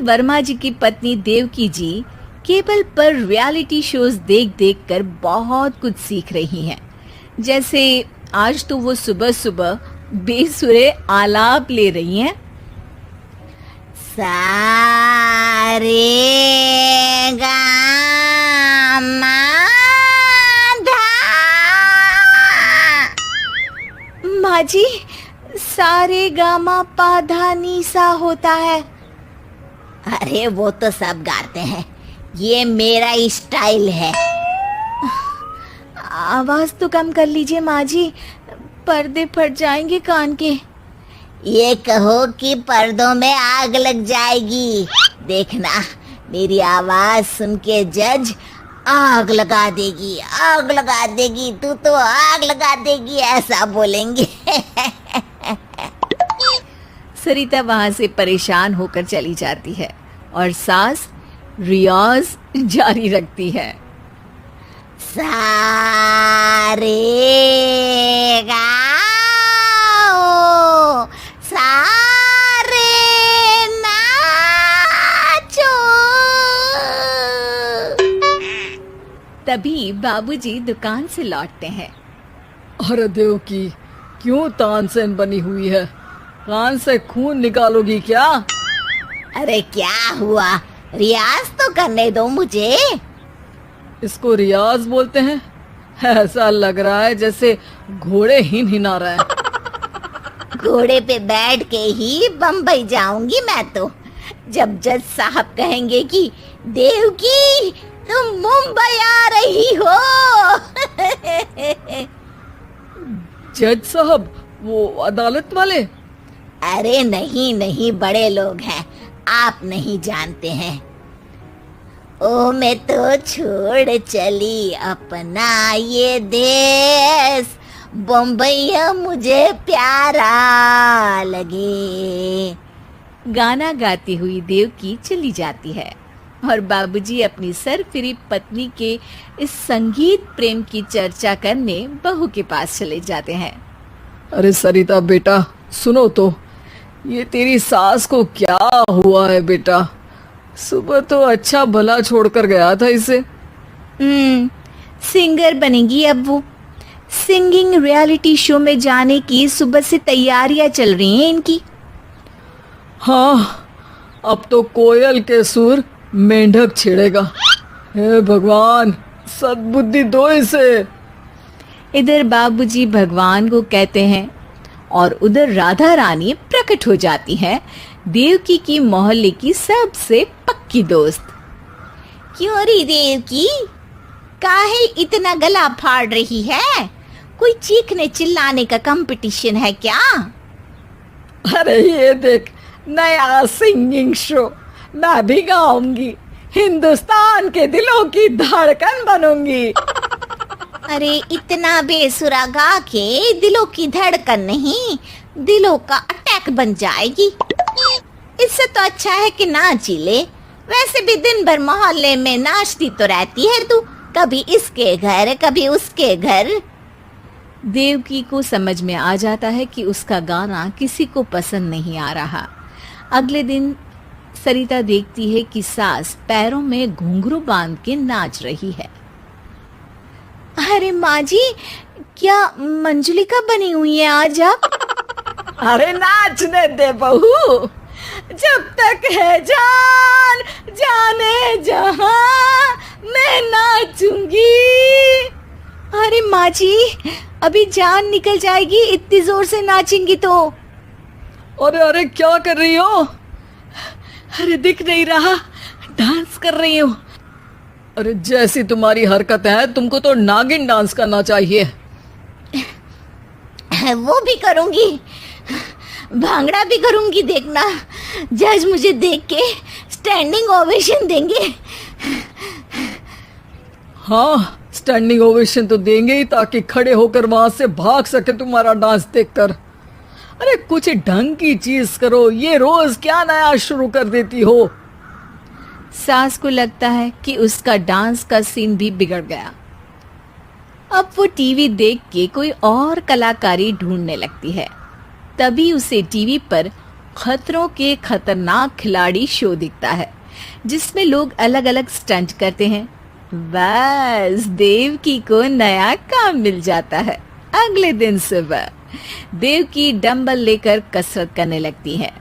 वर्मा जी की पत्नी देवकी जी केबल पर रियलिटी शोज देख देख कर बहुत कुछ सीख रही हैं। जैसे आज तो वो सुबह सुबह बेसुरे आलाप ले रही हैं। सारे गामा माँ जी, सारे गामा पाधा नीसा होता है। अरे वो तो सब गाते हैं, ये मेरा स्टाइल है। आवाज तो कम कर लीजिए माँ जी, पर्दे फट जाएंगे कान के। ये कहो कि पर्दों में आग लग जाएगी। देखना, मेरी आवाज सुन के जज आग लगा देगी, आग लगा देगी, तू तो आग लगा देगी, ऐसा बोलेंगे। सरिता वहां से परेशान होकर चली जाती है और सास रियाज जारी रखती है। सारे गाओ, सारे नाचो। तभी बाबूजी दुकान से लौटते हैं। अरे देवकी, क्यों तानसेन बनी हुई है? कान से खून निकालोगी क्या? अरे क्या हुआ, रियाज तो करने दो मुझे। इसको रियाज बोलते हैं? ऐसा लग रहा है जैसे घोड़े हिना रहा है। घोड़े पे बैठ के ही बम्बई जाऊंगी मैं तो, जब जज साहब कहेंगे कि देवकी तुम मुंबई आ रही हो। जज साहब, वो अदालत वाले? अरे नहीं नहीं, बड़े लोग हैं, आप नहीं जानते हैं। ओ मैं तो छोड़ चली अपना ये देश, बम्बई मुझे प्यारा लगे। गाना गाती हुई देवकी चली जाती है और बाबूजी अपनी सरफिरी पत्नी के इस संगीत प्रेम की चर्चा करने बहू के पास चले जाते हैं। अरे सरिता बेटा, सुनो तो, ये तेरी सास को क्या हुआ है बेटा? सुबह तो अच्छा भला छोड़कर गया था इसे। सिंगर बनेगी अब वो। सिंगिंग रियलिटी शो में जाने की सुबह से तैयारियां चल रही हैं इनकी। हाँ, अब तो कोयल के सुर मेंढक छेड़ेगा। हे भगवान, सद्बुद्धि दो इसे। इधर बाबूजी भगवान को कहते हैं और उधर राधा रानी प्रकट हो जाती है, देवकी की मोहल्ले की सबसे पक्की दोस्त। क्यों री देवकी, काहे इतना गला फाड़ रही है? कोई चीखने चिल्लाने का कंपटीशन है क्या? अरे ये देख, नया सिंगिंग शो, मैं भी गाऊंगी, हिंदुस्तान के दिलों की धड़कन बनूंगी। अरे इतना बेसुरा गा के दिलों की धड़कन नहीं, दिलों का अटैक बन जाएगी। इससे तो अच्छा है कि नाच ही ले। वैसे भी दिन भर मोहल्ले में नाचती तो रहती है तू, कभी इसके घर कभी उसके घर। देवकी को समझ में आ जाता है कि उसका गाना किसी को पसंद नहीं आ रहा। अगले दिन सरिता देखती है कि सास पैरों में घुंघरू बांध के नाच रही है। अरे माँ जी, क्या मंजुलिका बनी हुई है आज आप? अरे नाचने दे बहू, जब तक है जान जाने जहां मैं नाचूंगी। अरे माँ जी, अभी जान निकल जाएगी, इतनी जोर से नाचेंगी तो। अरे अरे, क्या कर रही हो? अरे दिख नहीं रहा, डांस कर रही हूँ। अरे जैसी तुम्हारी हरकत है, तुमको तो नागिन डांस करना चाहिए। वो भी करूंगी, भांगड़ा भी करूंगी। देखना, जज मुझे देख के स्टैंडिंग ओवेशन देंगे। हाँ, स्टैंडिंग ओवेशन तो देंगे ही, ताकि खड़े होकर वहां से भाग सके तुम्हारा डांस देखकर। अरे कुछ ढंग की चीज करो, ये रोज क्या नया शुरू कर देती हो। सास को लगता है कि उसका डांस का सीन भी बिगड़ गया। अब वो टीवी देख के कोई और कलाकारी ढूंढने लगती है। तभी उसे टीवी पर खतरों के खतरनाक खिलाड़ी शो दिखता है जिसमें लोग अलग अलग स्टंट करते हैं। बस देवकी को नया काम मिल जाता है। अगले दिन सुबह देवकी डंबल लेकर कसरत करने लगती है।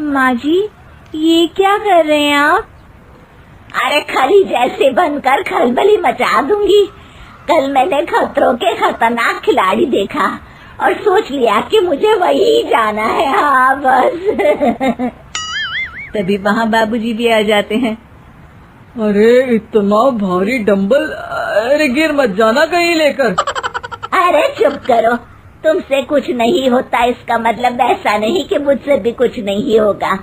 माँ जी, ये क्या कर रहे हैं आप? अरे खरी जैसे बनकर खलबली मचा दूंगी। कल मैंने खतरों के खतरनाक खिलाड़ी देखा और सोच लिया कि मुझे वही जाना है। हाँ बस। तभी वहाँ बाबूजी भी आ जाते हैं। अरे इतना भारी डंबल, अरे गिर मत जाना कहीं लेकर। अरे चुप करो, तुमसे कुछ नहीं होता इसका मतलब ऐसा नहीं कि मुझसे भी कुछ नहीं होगा।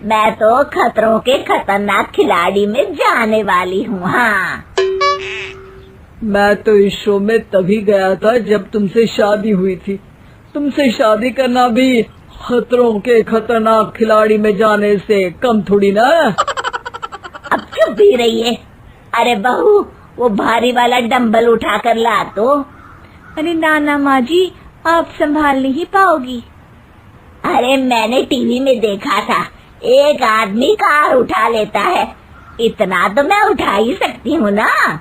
मैं तो खतरों के खतरनाक खिलाड़ी में जाने वाली हूँ। हाँ, मैं तो इस शो में तभी गया था जब तुमसे शादी हुई थी। तुमसे शादी करना भी खतरों के खतरनाक खिलाड़ी में जाने से कम थोड़ी ना। अब चुप भी रहिए। अरे बहू, वो भारी वाला डंबल उठा कर ला तो। अरे नाना माँ जी, आप संभाल नहीं पाओगी। अरे मैंने टीवी में देखा था, एक आदमी कार उठा लेता है, इतना तो मैं उठा ही सकती हूँ ना।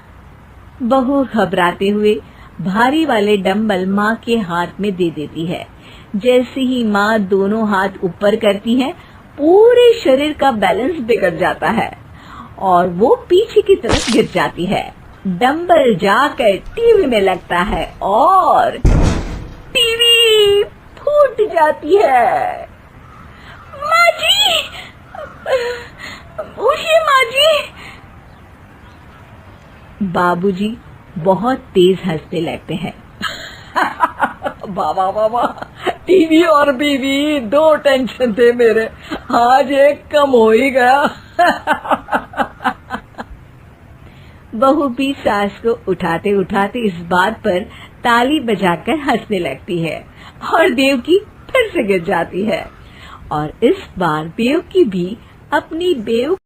बहू घबराते हुए भारी वाले डंबल माँ के हाथ में दे देती है। जैसे ही माँ दोनों हाथ ऊपर करती है, पूरे शरीर का बैलेंस बिगड़ जाता है और वो पीछे की तरफ गिर जाती है। डंबल जाकर टीवी में लगता है और टीवी फूट जाती है। माँ जी, उठिए माँ जी। बाबूजी बहुत तेज हंसने लगते हैं। बाबा बाबा, टीवी और बीवी दो टेंशन थे मेरे, आज एक कम हो ही गया। बहू भी सास को उठाते उठाते इस बात पर ताली बजाकर हंसने लगती है और देवकी फिर से गिर जाती है और इस बार देवकी भी अपनी बेवकूफी